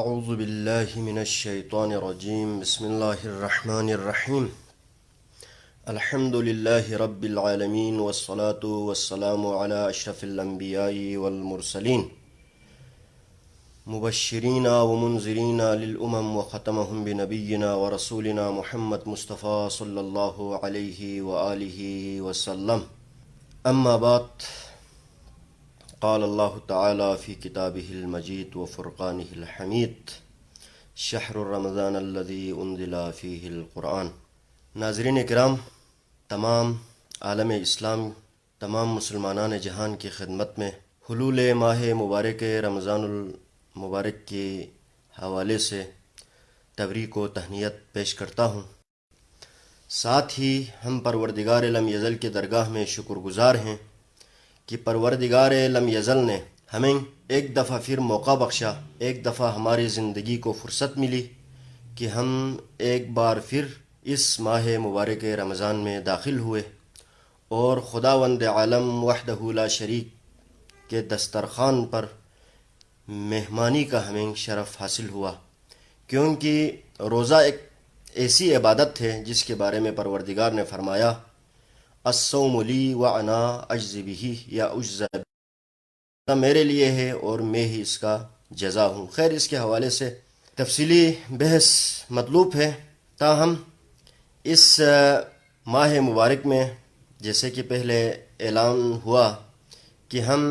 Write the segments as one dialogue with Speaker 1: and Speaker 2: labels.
Speaker 1: اعوذ باللہ من الشیطان الرجیم بسم اللہ الرحمن الرحیم الحمد للہ رب العالمین والصلاة والسلام علی اشرف الانبیاء والمرسلین مبشرین ومنذرین للامم وختمهم بنبینا ورسولنا محمد مصطفیٰ صلی اللہ علیہ وآلہ وسلم اما بعد قال اللہ تعالی فی کتابہ المجید وفرقانہ الحمید شہر رمضان الذی انزل فیہ القرآن۔ ناظرین کرام، تمام عالم اسلام، تمام مسلمانان جہان کی خدمت میں حلول ماہ مبارک رمضان المبارک کے حوالے سے تبریک و تہنیت پیش کرتا ہوں۔ ساتھ ہی ہم پروردگار لم یزل کے درگاہ میں شکر گزار ہیں کہ پروردگار لم یزل نے ہمیں ایک دفعہ پھر موقع بخشا، ایک دفعہ ہماری زندگی کو فرصت ملی کہ ہم ایک بار پھر اس ماہ مبارک رمضان میں داخل ہوئے اور خداوند عالم وحدہ لا شریک کے دسترخوان پر مہمانی کا ہمیں شرف حاصل ہوا، کیونکہ روزہ ایک ایسی عبادت ہے جس کے بارے میں پروردگار نے فرمایا الصوم لی وانا اجزی بہ یا اجزا بہ، میرے لیے ہے اور میں ہی اس کا جزا ہوں۔ خیر، اس کے حوالے سے تفصیلی بحث مطلوب ہے، تاہم اس ماہ مبارک میں جیسے کہ پہلے اعلان ہوا کہ ہم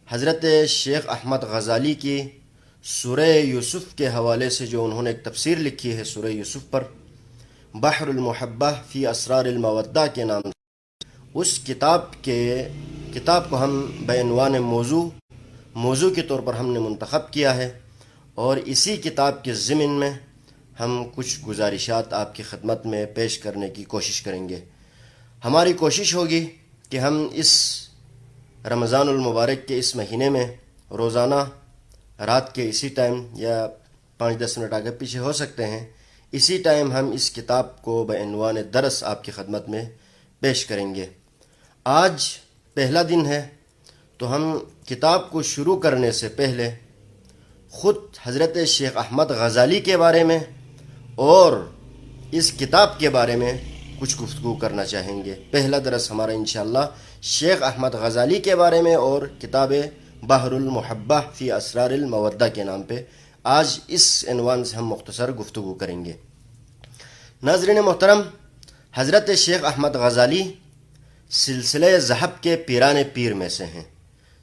Speaker 1: حضرت شیخ احمد غزالی کی سورہ یوسف کے حوالے سے جو انہوں نے ایک تفسیر لکھی ہے سورہ یوسف پر، بحر المحبہ فی اسرار المودہ کے نام سے، اس کتاب کو ہم بعنوان موضوع کے طور پر ہم نے منتخب کیا ہے، اور اسی کتاب کے ضمن میں ہم کچھ گزارشات آپ کی خدمت میں پیش کرنے کی کوشش کریں گے۔ ہماری کوشش ہوگی کہ ہم اس رمضان المبارک کے اس مہینے میں روزانہ رات کے اسی ٹائم یا 5-10 منٹ آگے پیچھے ہو سکتے ہیں، اسی ٹائم ہم اس کتاب کو بعنوان درس آپ کی خدمت میں پیش کریں گے۔ آج پہلا دن ہے، تو ہم کتاب کو شروع کرنے سے پہلے خود حضرت شیخ احمد غزالی کے بارے میں اور اس کتاب کے بارے میں کچھ گفتگو کرنا چاہیں گے۔ پہلا درس ہمارا انشاءاللہ شیخ احمد غزالی کے بارے میں اور کتاب بحر المحبہ فی اسرار المودہ کے نام پہ آج اس عنوان سے ہم مختصر گفتگو کریں گے۔ ناظرین محترم، حضرت شیخ احمد غزالی سلسلہ ذہب کے پیران پیر میں سے ہیں۔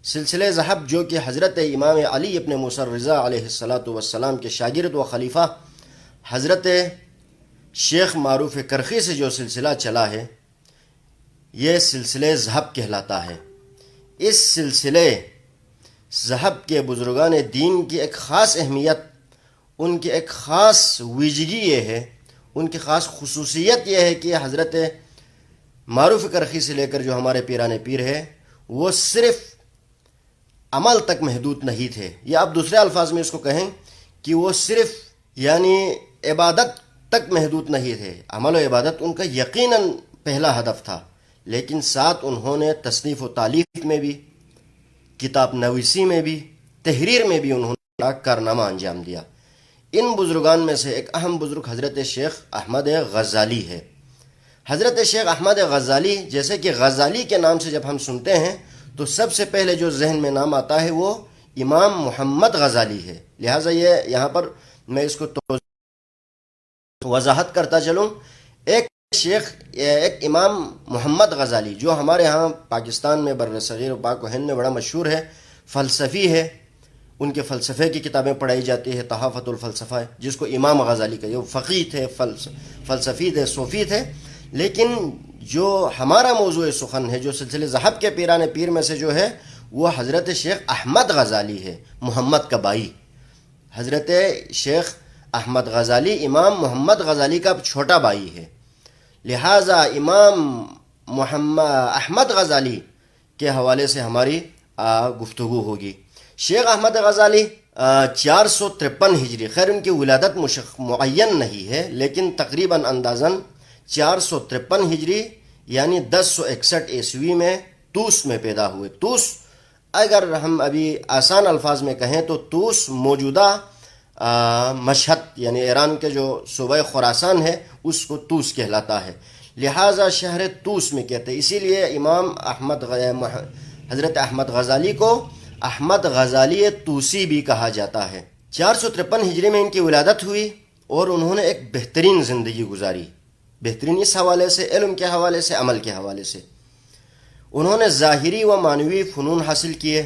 Speaker 1: سلسلہ ذہب جو کہ حضرت امام علی ابن موسیٰ الرضا علیہ السلام کے شاگرد و خلیفہ حضرت شیخ معروف کرخی سے جو سلسلہ چلا ہے، یہ سلسلہ ذہب کہلاتا ہے۔ اس سلسلہ ذہب کے بزرگان دین کی ایک خاص اہمیت، ان کی ایک خاص ویژگی یہ ہے، ان کی خاص خصوصیت یہ ہے کہ حضرت معروف کرخی سے لے کر جو ہمارے پیران پیر ہے، وہ صرف عمل تک محدود نہیں تھے، یا آپ دوسرے الفاظ میں اس کو کہیں کہ وہ صرف عبادت تک محدود نہیں تھے۔ عمل و عبادت ان کا یقیناً پہلا ہدف تھا، لیکن ساتھ انہوں نے تصنیف و تالیف میں بھی، کتاب نویسی میں بھی، تحریر میں بھی انہوں نے کارنامہ انجام دیا۔ ان بزرگان میں سے ایک اہم بزرگ حضرت شیخ احمد غزالی ہے۔ حضرت شیخ احمد غزالی، جیسے کہ غزالی کے نام سے جب ہم سنتے ہیں تو سب سے پہلے جو ذہن میں نام آتا ہے وہ امام محمد غزالی ہے، لہٰذا یہ یہاں پر میں اس کو وضاحت کرتا چلوں۔ ایک امام محمد غزالی جو ہمارے ہاں پاکستان میں بر صغیر و پاک و ہند میں بڑا مشہور ہے، فلسفی ہے، ان کے فلسفے کی کتابیں پڑھائی جاتی ہے، تحافۃ الفلسفہ، جس کو امام غزالی کا، یہ فقیہ تھے، فلسفی تھے، صوفی تھے۔ لیکن جو ہمارا موضوع سخن ہے، جو سلسلے ذہب کے پیران پیر میں سے جو ہے، وہ حضرت شیخ احمد غزالی ہے، محمد کا بھائی۔ حضرت شیخ احمد غزالی امام محمد غزالی کا چھوٹا بھائی ہے، لہٰذا امام احمد غزالی کے حوالے سے ہماری گفتگو ہوگی۔ شیخ احمد غزالی 453 ہجری، خیر ان کی ولادت معین نہیں ہے، لیکن تقریباً اندازاً 453 ہجری یعنی 1061 عیسوی میں توس میں پیدا ہوئے۔ توس اگر ہم ابھی آسان الفاظ میں کہیں تو طوس موجودہ مشہد یعنی ایران کے جو صوبہ خراسان ہے اس کو طوس کہلاتا ہے، لہٰذا شہر طوس میں کہتے ہیں. اسی لیے امام حضرت احمد غزالی کو احمد غزالی طوسی بھی کہا جاتا ہے. 453 ہجری میں ان کی ولادت ہوئی اور انہوں نے ایک بہترین زندگی گزاری، بہترین اس حوالے سے، علم کے حوالے سے، عمل کے حوالے سے. انہوں نے ظاہری و معنوی فنون حاصل کیے.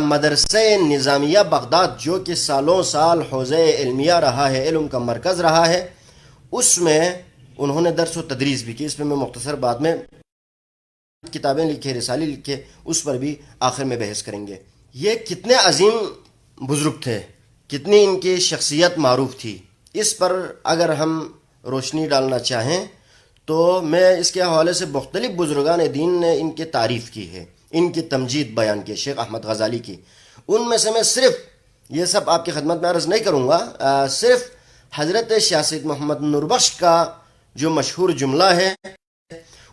Speaker 1: مدرسہ نظامیہ بغداد جو کہ سالوں سال حوزہ علمیہ رہا ہے، علم کا مرکز رہا ہے، اس میں انہوں نے درس و تدریس بھی کی. اس پہ میں مختصر بعد میں کتابیں لکھے، رسالے لکھے، اس پر بھی آخر میں بحث کریں گے. یہ کتنے عظیم بزرگ تھے، کتنی ان کی شخصیت معروف تھی، اس پر اگر ہم روشنی ڈالنا چاہیں تو میں اس کے حوالے سے مختلف بزرگان دین نے ان کی تعریف کی ہے، ان کی تمجید بیان کی، شیخ احمد غزالی کی. ان میں سے میں صرف یہ سب آپ کی خدمت میں عرض نہیں کروں گا، صرف حضرت شاہ سید محمد نوربخش کا جو مشہور جملہ ہے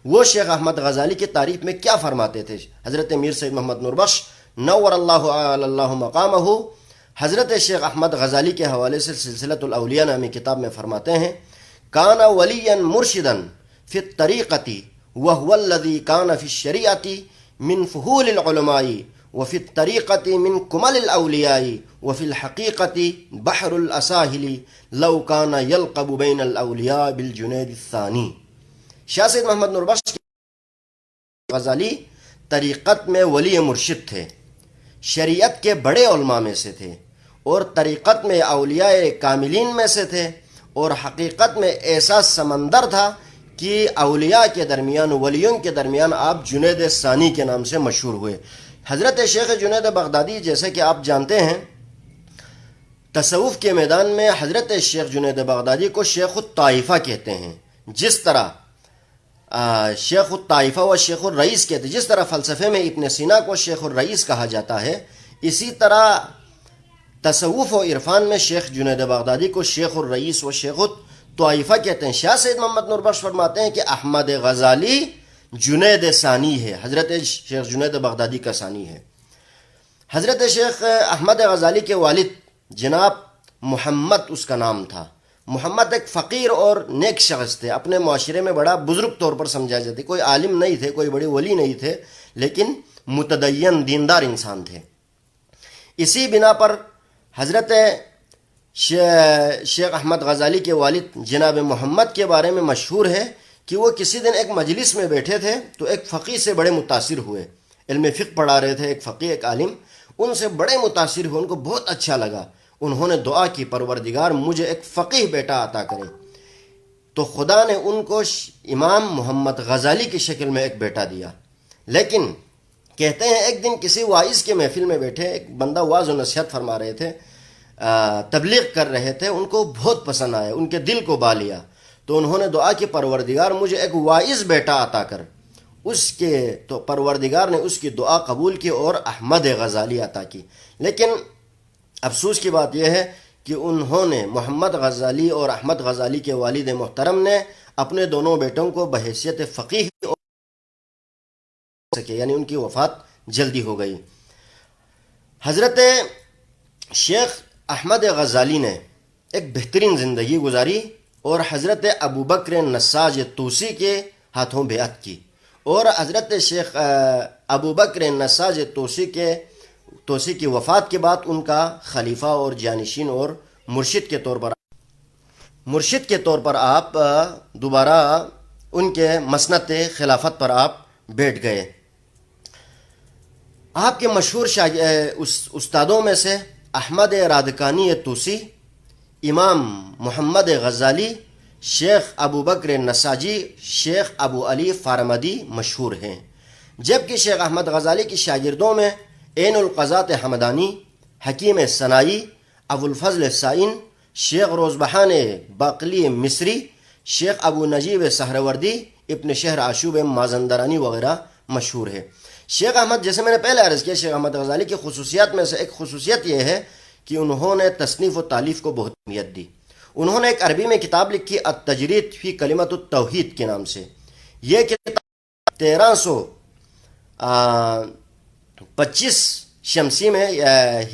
Speaker 1: وہ شیخ احمد غزالی کی تعریف میں کیا فرماتے تھے. حضرت میر سید محمد نوربخش نور اللہ مقامہ حضرت شیخ احمد غزالی کے حوالے سے سلسلۃ الاولیاء نامی کتاب میں فرماتے ہیں، کان ولیا مرشدا فی الطریقۃ وهو الذی کان فی الشریعۃ من فحول العلماء وفی الطریقۃ من کمل الاولیاء وفی الحقیقۃ بحر الاساہل لو کان یلقب بین الاولیاء بالجنید الثانی. شاہ سید محمد نوربخش غزالی طریقت میں ولی مرشد تھے، شریعت کے بڑے علماء میں سے تھے، اور طریقت میں اولیاء کاملین میں سے تھے، اور حقیقت میں ایسا سمندر تھا کہ اولیاء کے درمیان، ولیوں کے درمیان آپ جنید ثانی کے نام سے مشہور ہوئے. حضرت شیخ جنید بغدادی جیسے کہ آپ جانتے ہیں، تصوف کے میدان میں حضرت شیخ جنید بغدادی کو شیخ الطائفہ کہتے ہیں. جس طرح شیخ الطائفہ و شیخ الرئیس کہتے ہیں، جس طرح فلسفے میں ابن سینا کو شیخ الرئیس کہا جاتا ہے، اسی طرح تصوف و عرفان میں شیخ جنید بغدادی کو شیخ الرئیس و شیخ الطائفہ کہتے ہیں. شاہ سید محمد نوربخش فرماتے ہیں کہ احمد غزالی جنید ثانی ہے، حضرت شیخ جنید بغدادی کا ثانی ہے. حضرت شیخ احمد غزالی کے والد جناب محمد اس کا نام تھا. محمد ایک فقیر اور نیک شخص تھے، اپنے معاشرے میں بڑا بزرگ طور پر سمجھا جاتے، کوئی عالم نہیں تھے، کوئی بڑے ولی نہیں تھے، لیکن متدین دیندار انسان تھے. اسی بنا پر حضرت شیخ احمد غزالی کے والد جناب محمد کے بارے میں مشہور ہے کہ وہ کسی دن ایک مجلس میں بیٹھے تھے تو ایک فقیہ سے بڑے متاثر ہوئے. علم فقہ پڑھا رہے تھے ایک فقیہ، ایک عالم، ان سے بڑے متاثر ہوئے، ان کو بہت اچھا لگا. انہوں نے دعا کی، پروردگار مجھے ایک فقیہ بیٹا عطا کرے. تو خدا نے ان کو امام محمد غزالی کی شکل میں ایک بیٹا دیا. لیکن کہتے ہیں ایک دن کسی واعظ کے محفل میں بیٹھے، ایک بندہ واعظ و نصیحت فرما رہے تھے، تبلیغ کر رہے تھے، ان کو بہت پسند آیا، ان کے دل کو بھا لیا. تو انہوں نے دعا کی، پروردگار مجھے ایک واعظ بیٹا عطا کر. اس کے تو پروردگار نے اس کی دعا قبول کی اور احمد غزالی عطا کی. لیکن افسوس کی بات یہ ہے کہ انہوں نے محمد غزالی اور احمد غزالی کے والد محترم نے اپنے دونوں بیٹوں کو بحیثیت فقیہ سکے، یعنی ان کی وفات جلدی ہو گئی. حضرت شیخ احمد غزالی نے ایک بہترین زندگی گزاری اور حضرت ابو بکر نساج طوسی کے ہاتھوں بیعت کی، اور حضرت شیخ ابو بکر نساج طوسی کی وفات کے بعد ان کا خلیفہ اور جانشین اور مرشد کے طور پر آپ دوبارہ ان کے مسند خلافت پر آپ بیٹھ گئے. آپ کے مشہور استادوں میں سے احمد رادکانی طوسی، امام محمد غزالی، شیخ ابو بکر نساجی، شیخ ابو علی فارمدی مشہور ہیں. جبکہ شیخ احمد غزالی کی شاگردوں میں عین القضات حمدانی، حکیم ثنائی، ابو الفضل سائن، شیخ روزبہان باقلی مصری، شیخ ابو نجیب سہروردی، ابن شہر عاشوب مازندرانی وغیرہ مشہور ہے. شیخ احمد، جیسے میں نے پہلے عرض کیا، شیخ احمد غزالی کی خصوصیات میں سے ایک خصوصیت یہ ہے کہ انہوں نے تصنیف و تالیف کو بہت اہمیت دی. انہوں نے ایک عربی میں کتاب لکھی التجرید فی کلمۃ التوحید کے نام سے. یہ کتاب 1325 شمسی میں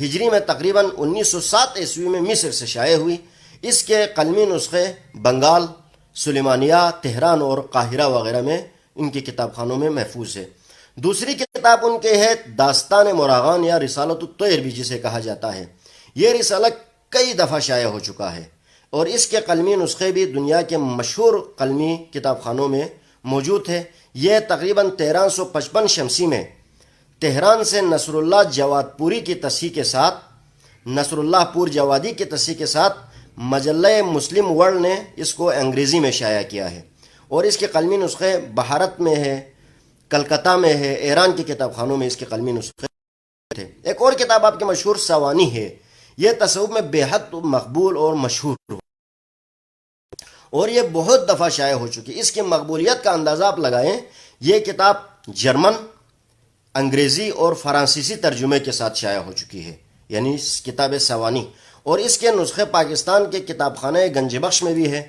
Speaker 1: ہجری میں تقریباً 1907 عیسوی میں مصر سے شائع ہوئی۔ اس کے قلمی نسخے بنگال، سلیمانیہ، تہران اور قاہرہ وغیرہ میں ان کے کتاب خانوں میں محفوظ ہے۔ دوسری کتاب ان کے ہے داستان مراغان یا رسالۃ الطیر بھی جسے کہا جاتا ہے۔ یہ رسالہ کئی دفعہ شائع ہو چکا ہے اور اس کے قلمی نسخے بھی دنیا کے مشہور قلمی کتاب خانوں میں موجود ہے۔ یہ تقریباً 1355 شمسی میں تہران سے نصر اللہ جواد پوری کی تصحیح کے ساتھ، نصر اللہ پور جوادی کی تصحیح کے ساتھ مجلہ مسلم ورلڈ نے اس کو انگریزی میں شائع کیا ہے اور اس کے قلمی نسخے بھارت میں ہے، کلکتہ میں ہے، ایران کے کتاب خانوں میں اس کے قلمی نسخے تھے۔ ایک اور کتاب آپ کے مشہور سوانی ہے، یہ تصوف میں بے حد مقبول اور مشہور اور یہ بہت دفعہ شائع ہو چکی۔ اس کی مقبولیت کا اندازہ آپ لگائیں، یہ کتاب جرمن، انگریزی اور فرانسیسی ترجمے کے ساتھ شائع ہو چکی ہے، یعنی کتاب سوانی۔ اور اس کے نسخے پاکستان کے کتاب خانہ گنج بخش میں بھی ہے،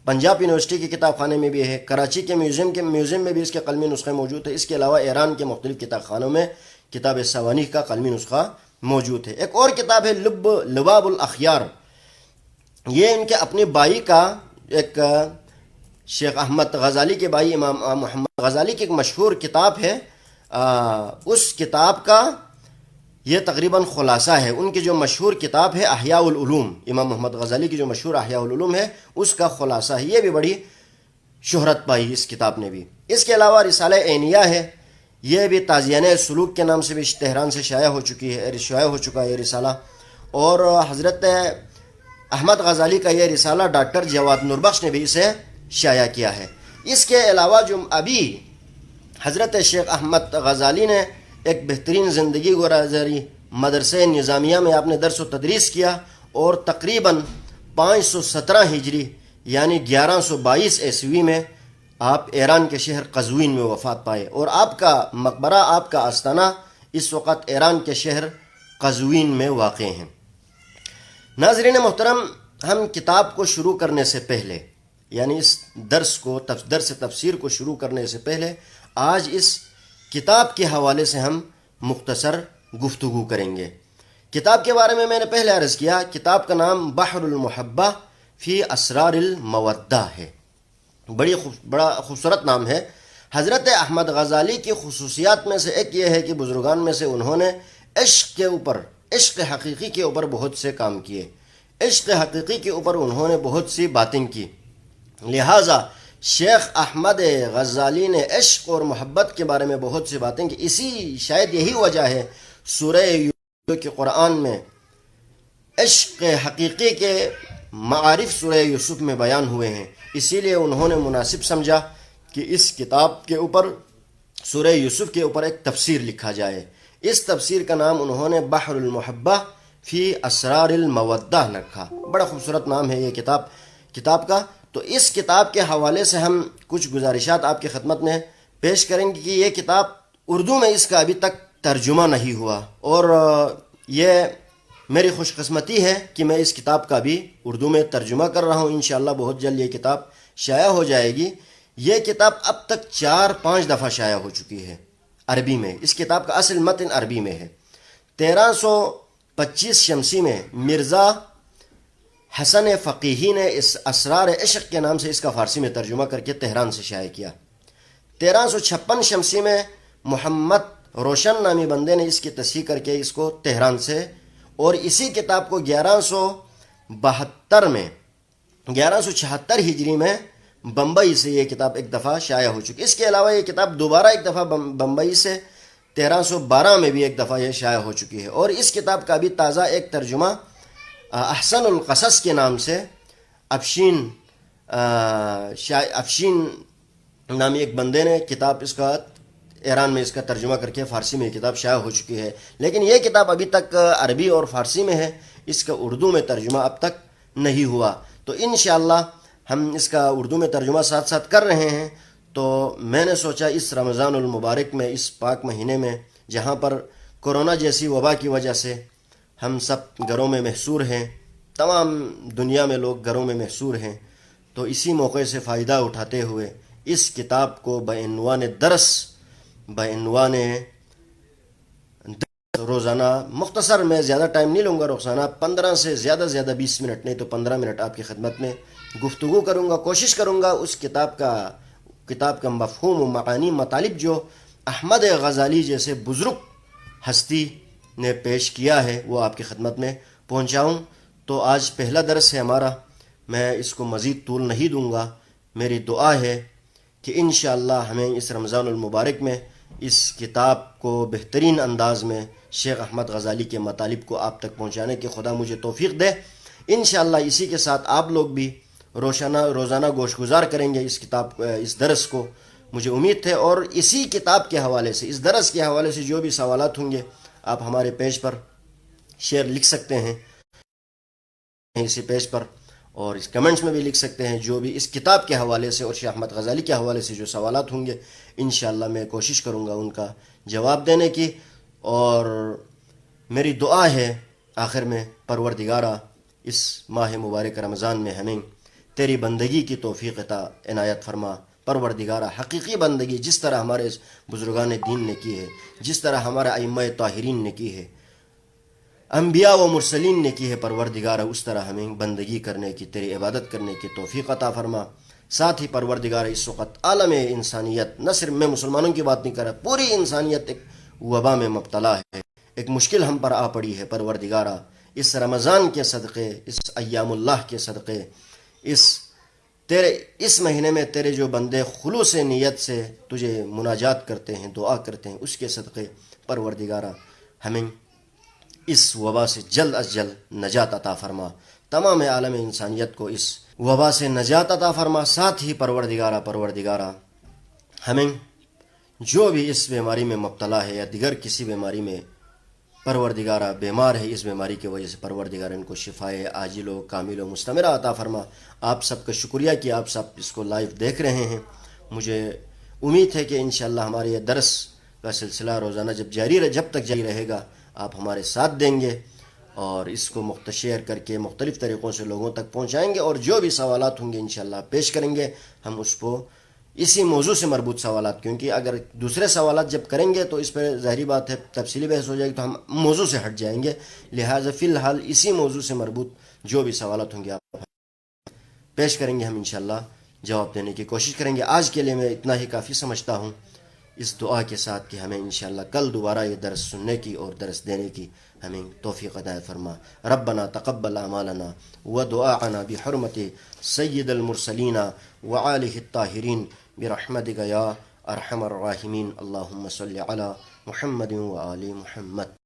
Speaker 1: پنجاب یونیورسٹی کے کتاب خانے میں بھی ہے، کراچی کے میوزیم میں بھی اس کے قلمی نسخے موجود ہے۔ اس کے علاوہ ایران کے مختلف کتاب خانوں میں کتاب سوانی کا قلمی نسخہ موجود ہے۔ ایک اور کتاب ہے لباب الاخیار، یہ ان کے اپنی بائی کا، ایک شیخ احمد غزالی کے بھائی امام محمد غزالی کی ایک مشہور کتاب ہے، اس کتاب کا یہ تقریباً خلاصہ ہے۔ ان کی جو مشہور کتاب ہے احیاء العلوم، امام محمد غزالی کی جو مشہور احیاء العلوم ہے اس کا خلاصہ ہے، یہ بھی بڑی شہرت پائی اس کتاب نے بھی۔ اس کے علاوہ رسالہ عینیہ ہے، یہ بھی تازیانہ سلوک کے نام سے بھی تہران سے شائع ہو چکا ہے یہ رسالہ۔ اور حضرت احمد غزالی کا یہ رسالہ ڈاکٹر جواد نوربخش نے بھی اسے شائع کیا ہے۔ اس کے علاوہ جو ابھی حضرت شیخ احمد غزالی نے ایک بہترین زندگی گزاری، مدرسہ نظامیہ میں آپ نے درس و تدریس کیا اور تقریباً 517 ہجری یعنی 1122 عیسوی میں آپ ایران کے شہر قزوین میں وفات پائے اور آپ کا مقبرہ، آپ کا آستانہ اس وقت ایران کے شہر قزوین میں واقع ہیں۔ ناظرین محترم، ہم کتاب کو شروع کرنے سے پہلے، یعنی اس درس تفسیر کو شروع کرنے سے پہلے آج اس کتاب کے حوالے سے ہم مختصر گفتگو کریں گے۔ کتاب کے بارے میں نے پہلے عرض کیا، کتاب کا نام بحر المحبہ فی اسرار المودہ ہے، بڑا خوبصورت نام ہے۔ حضرت احمد غزالی کی خصوصیات میں سے ایک یہ ہے کہ بزرگان میں سے انہوں نے عشق حقیقی کے اوپر بہت سے کام کیے، عشق حقیقی کے اوپر انہوں نے بہت سی باتیں کی۔ لہٰذا شیخ احمد غزالی نے عشق اور محبت کے بارے میں بہت سی باتیں کی۔ شاید یہی وجہ ہے سورہ یوسف کے قرآن میں عشق حقیقی کے معارف سورہ یوسف میں بیان ہوئے ہیں، اسی لیے انہوں نے مناسب سمجھا کہ اس کتاب کے اوپر، سورہ یوسف کے اوپر ایک تفسیر لکھا جائے۔ اس تفسیر کا نام انہوں نے بحر المحبہ فی اسرار المودہ رکھا۔ بڑا خوبصورت نام ہے یہ کتاب کا۔ تو اس کتاب کے حوالے سے ہم کچھ گزارشات آپ کی خدمت میں پیش کریں گے کہ یہ کتاب اردو میں اس کا ابھی تک ترجمہ نہیں ہوا اور یہ میری خوش قسمتی ہے کہ میں اس کتاب کا بھی اردو میں ترجمہ کر رہا ہوں۔ انشاءاللہ بہت جلد یہ کتاب شائع ہو جائے گی۔ یہ کتاب اب تک 4-5 دفعہ شائع ہو چکی ہے عربی میں۔ اس کتاب کا اصل متن عربی میں ہے۔ 1325 شمسی میں مرزا حسن فقیہی نے اس اسرار عشق کے نام سے اس کا فارسی میں ترجمہ کر کے تہران سے شائع کیا۔ 1356 شمسی میں محمد روشن نامی بندے نے اس کی تصحیح کر کے اس کو تہران سے، اور اسی کتاب کو 1176 ہجری میں بمبئی سے یہ کتاب ایک دفعہ شائع ہو چکی۔ اس کے علاوہ یہ کتاب دوبارہ ایک دفعہ بمبئی سے 1312 میں بھی ایک دفعہ یہ شائع ہو چکی ہے، اور اس کتاب کا بھی تازہ ایک ترجمہ احسن القصص کے نام سے افشین نامی ایک بندے نے کتاب اس کا ایران میں اس کا ترجمہ کر کے فارسی میں یہ کتاب شائع ہو چکی ہے، لیکن یہ کتاب ابھی تک عربی اور فارسی میں ہے، اس کا اردو میں ترجمہ اب تک نہیں ہوا۔ تو انشاءاللہ ہم اس کا اردو میں ترجمہ ساتھ ساتھ کر رہے ہیں۔ تو میں نے سوچا اس رمضان المبارک میں، اس پاک مہینے میں جہاں پر کورونا جیسی وبا کی وجہ سے ہم سب گھروں میں محصور ہیں، تمام دنیا میں لوگ گھروں میں محصور ہیں، تو اسی موقع سے فائدہ اٹھاتے ہوئے اس کتاب کو بعنوان روزانہ مختصر، میں زیادہ ٹائم نہیں لوں گا، روزانہ 15 سے زیادہ 20 منٹ نہیں تو 15 منٹ آپ کی خدمت میں گفتگو کروں گا. کوشش کروں گا اس کتاب کا مفہوم و معانی مطالب جو احمد غزالی جیسے بزرگ ہستی نے پیش کیا ہے وہ آپ کی خدمت میں پہنچاؤں. تو آج پہلا درس ہے ہمارا، میں اس کو مزید طول نہیں دوں گا. میری دعا ہے کہ انشاءاللہ ہمیں اس رمضان المبارک میں اس کتاب کو بہترین انداز میں شیخ احمد غزالی کے مطالب کو آپ تک پہنچانے کی خدا مجھے توفیق دے. انشاءاللہ اسی کے ساتھ آپ لوگ بھی روزانہ گوش گزار کریں گے اس درس کو، مجھے امید ہے. اور اسی کتاب کے حوالے سے، اس درس کے حوالے سے جو بھی سوالات ہوں گے آپ ہمارے پیج پر شیئر لکھ سکتے ہیں اسی پیج پر، اور اس کمنٹس میں بھی لکھ سکتے ہیں. جو بھی اس کتاب کے حوالے سے اور شیخ احمد غزالی کے حوالے سے جو سوالات ہوں گے انشاءاللہ میں کوشش کروں گا ان کا جواب دینے کی. اور میری دعا ہے آخر میں، پروردگارہ اس ماہ مبارک رمضان میں ہمیں تیری بندگی کی توفیق عطا عنایت فرما. پروردگارہ حقیقی بندگی جس طرح ہمارے بزرگان دین نے کی ہے، جس طرح ہمارے ائمہ طاہرین نے کی ہے، انبیاء و مرسلین نے کی ہے، پروردگارہ اس طرح ہمیں بندگی کرنے کی، تیری عبادت کرنے کی توفیق عطا فرما. ساتھ ہی پروردگارہ اس وقت عالم انسانیت، نہ صرف میں مسلمانوں کی بات نہیں کر رہا، پوری انسانیت ایک وبا میں مبتلا ہے، ایک مشکل ہم پر آ پڑی ہے. پروردگارہ اس رمضان کے صدقے، اس ایام اللہ کے صدقے، اس مہینے میں تیرے جو بندے خلوص نیت سے تجھے مناجات کرتے ہیں، دعا کرتے ہیں، اس کے صدقے پروردگارہ ہمیں اس وبا سے جلد از جلد نجات عطا فرما. تمام عالم انسانیت کو اس وبا سے نجات عطا فرما. ساتھ ہی پروردگارہ ہمیں جو بھی اس بیماری میں مبتلا ہے یا دیگر کسی بیماری میں پروردگارہ بیمار ہے، اس بیماری کی وجہ سے پروردگارہ ان کو شفائے عاجل و کامل و مستمرہ عطا فرما. آپ سب کا شکریہ کہ آپ سب اس کو لائیو دیکھ رہے ہیں. مجھے امید ہے کہ انشاءاللہ ہمارے یہ درس کا سلسلہ روزانہ جب تک جاری رہے گا آپ ہمارے ساتھ دیں گے اور اس کو شیئر کر کے مختلف طریقوں سے لوگوں تک پہنچائیں گے. اور جو بھی سوالات ہوں گے انشاءاللہ پیش کریں گے ہم اس کو اسی موضوع سے مربوط سوالات، کیونکہ اگر دوسرے سوالات جب کریں گے تو اس پہ ظاہری بات ہے تفصیلی بحث ہو جائے گی تو ہم موضوع سے ہٹ جائیں گے. لہٰذا فی الحال اسی موضوع سے مربوط جو بھی سوالات ہوں گے آپ پیش کریں گے، ہم انشاءاللہ جواب دینے کی کوشش کریں گے. آج کے لیے میں اتنا ہی کافی سمجھتا ہوں، اس دعا کے ساتھ کہ ہمیں انشاءاللہ کل دوبارہ یہ درس سننے کی اور درس دینے کی ہمیں توفیق عطا فرما. ربنا تقبل اعمالنا ودعاءنا بحرمت سید المرسلین وآلہ الطاہرین برحمتک یا ارحم الراحمین. اللہم صلی علی محمد وآل محمد.